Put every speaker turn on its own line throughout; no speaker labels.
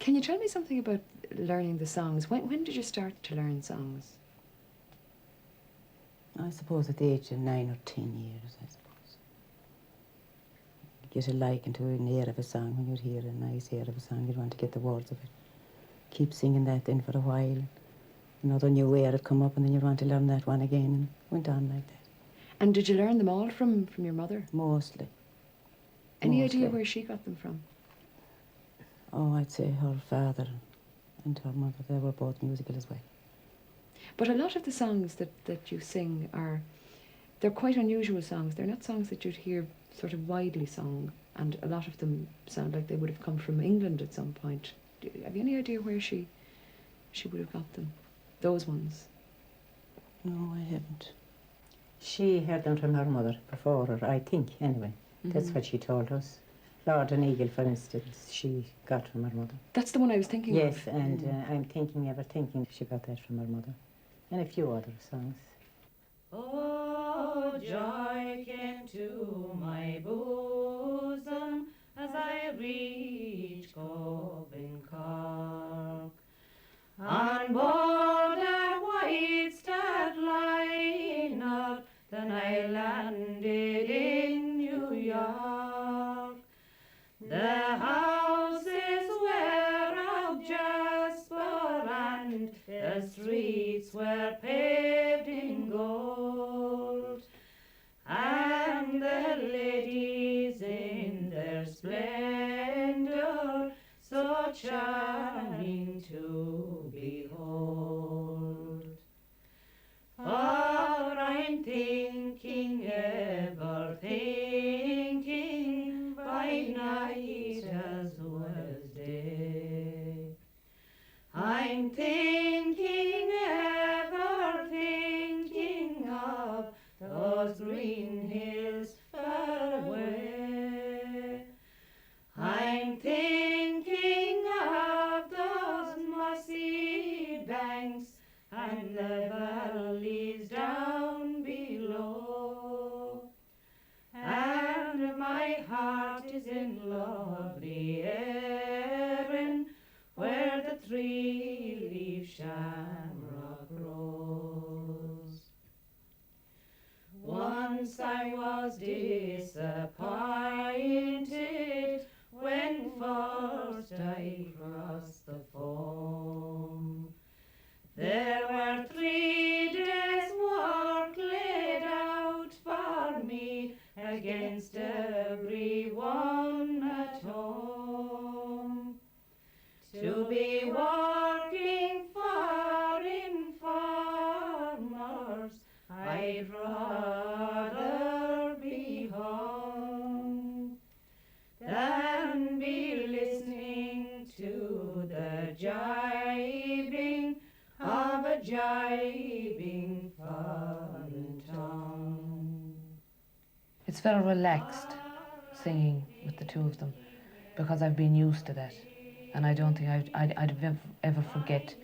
Can you tell me something about learning the songs? When did you start to learn songs?
I suppose at the age of 9 or 10 years, I suppose. You get a liking to an air of a song. When you'd hear a nice air of a song, you'd want to get the words of it. Keep singing that then for a while. Another new air would come up and then you'd want to learn that one again, and went on like that.
And did you learn them all from your mother?
Mostly.
Any idea where she got them from?
Oh, I'd say her father and her mother, they were both musical as well.
But a lot of the songs that you sing they're quite unusual songs. They're not songs that you'd hear sort of widely sung, and a lot of them sound like they would have come from England at some point. Have you any idea where she would have got them? Those ones?
No, I haven't.
She heard them from her mother before her, I think, anyway. That's what she told us. Lord and Eagle, for instance, she got from her mother.
That's the one I was thinking of.
Yes, and I'm thinking she got that from her mother. And a few other songs.
Oh, joy came to my bosom as I reached Coven Cork. On board a white Star liner, then I landed in New York. The houses were of jasper and the streets were paved in gold, and the ladies in their splendor so charming to behold. For I'm thinking, ever thinking, by night as well as day. I'm thinking, ever thinking of those green hills far away. I'm thinking of those mossy banks and the valleys down below. And my heart is in lovely Erin, where the three-leaf shamrock grows. Once I was disappointed when first I crossed the foam. There were 3 days' work laid out for me against everyone at home. To be working for informers, I'd rather be home than be listening to the jibing of a jibing foreign tongue.
It's very relaxed singing with the two of them because I've been used to that, and I don't think I'd ever forget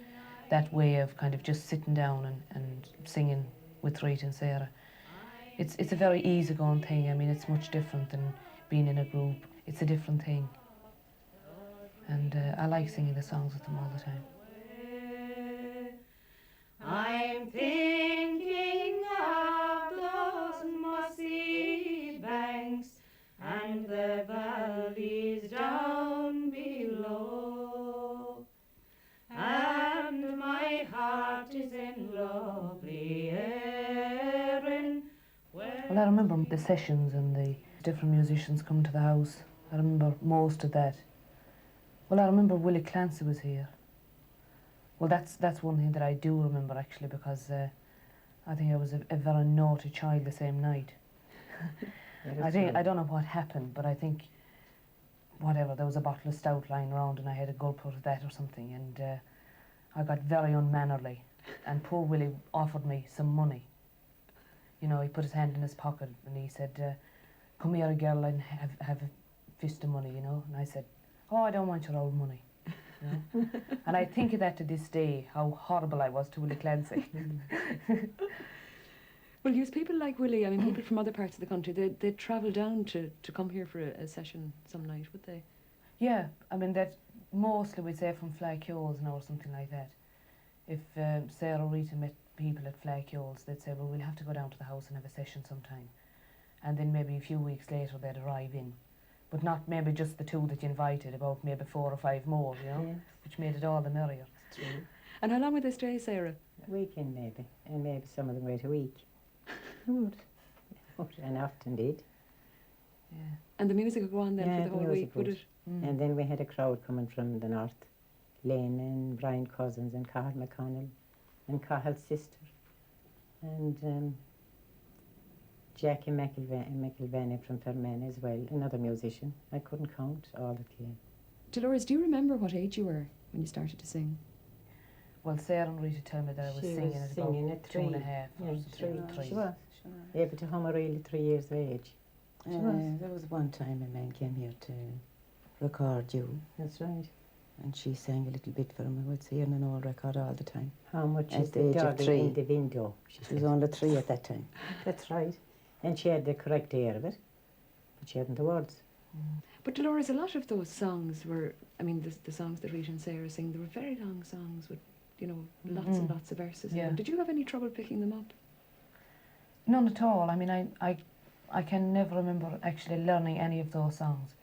that way of kind of just sitting down and singing with Rita and Sarah. It's a very easygoing thing. I mean, it's much different than being in a group. It's a different thing, and I like singing the songs with them all the time.
I'm thinking of those mossy banks and the valleys down below, and my heart is in lovely Erin.
Well, I remember the sessions and the different musicians coming to the house. I remember most of that. Well, I remember Willie Clancy was here. Well, that's one thing that I do remember, actually, because I think I was a very naughty child the same night. I don't know what happened, but I think whatever, there was a bottle of stout lying around and I had a gulp out of that or something, and I got very unmannerly, and poor Willie offered me some money. You know, he put his hand in his pocket and he said, come here, girl, and have a fist of money, you know. And I said, oh, I don't want your old money. You know? And I think of that to this day, how horrible I was to Willie Clancy.
Well, use people like Willie, I mean, people from other parts of the country, they'd travel down to come here for a session some night, would they?
Yeah, I mean, that mostly we'd say from Flaghioles now or something like that. If Sarah or Rita met people at Flaghioles, they'd say, well, we'll have to go down to the house and have a session sometime. And then maybe a few weeks later they'd arrive in. But not maybe just the two that you invited, about maybe 4 or 5 more, you know,
Yes.
which made it all the merrier.
True.
And how long would they stay, Sarah?
A weekend maybe, and maybe some of them wait a week. Would. And often did.
Yeah.
And the music would go on then
Yeah,
for the
the
whole
music
week, would
would.
it?
Mm.
And then we had a crowd coming from the north. Lane and Brian Cousins and Carl McConnell and Cahill's sister. And Jackie McIlvany from Fermanagh as well, another musician. I couldn't count all that came.
Dolores, do you remember what age you were when you started to sing?
Well, Sarah and Rita told me that I was
She
singing
was
at
singing
about
at
2 and a
three.
half or
Yeah,
something,
three.
three.
She was able to hum a really 3 years of age. She was.
There was one time a man came here to record you,
That's right.
and she sang a little bit for him. I would see her on an old record all the time.
How much
At
is
the
the
age of
doggy
3.
in the window?
She was only 3 at that time.
That's right. And she had the correct air of it, but she hadn't the words.
But Dolores, a lot of those songs were, I mean, the songs that Rita and Sarah sing, they were very long songs with, you know, lots and lots of verses. in
Yeah.
them. Did you have any trouble picking them up?
None at all. I mean, I can never remember actually learning any of those songs.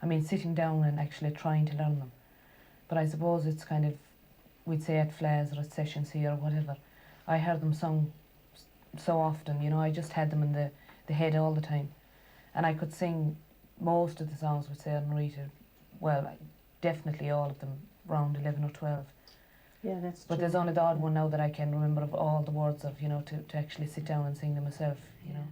I mean, sitting down and actually trying to learn them. But I suppose it's kind of, we'd say at flairs or at sessions here or whatever, I heard them sung so often, you know, I just had them in the head all the time. And I could sing most of the songs with Sarah and Rita, well, definitely all of them, around 11 or 12.
Yeah, that's
But
true.
there's only the odd one now that I can remember of all the words of, you know, to actually sit down and sing them myself, you know.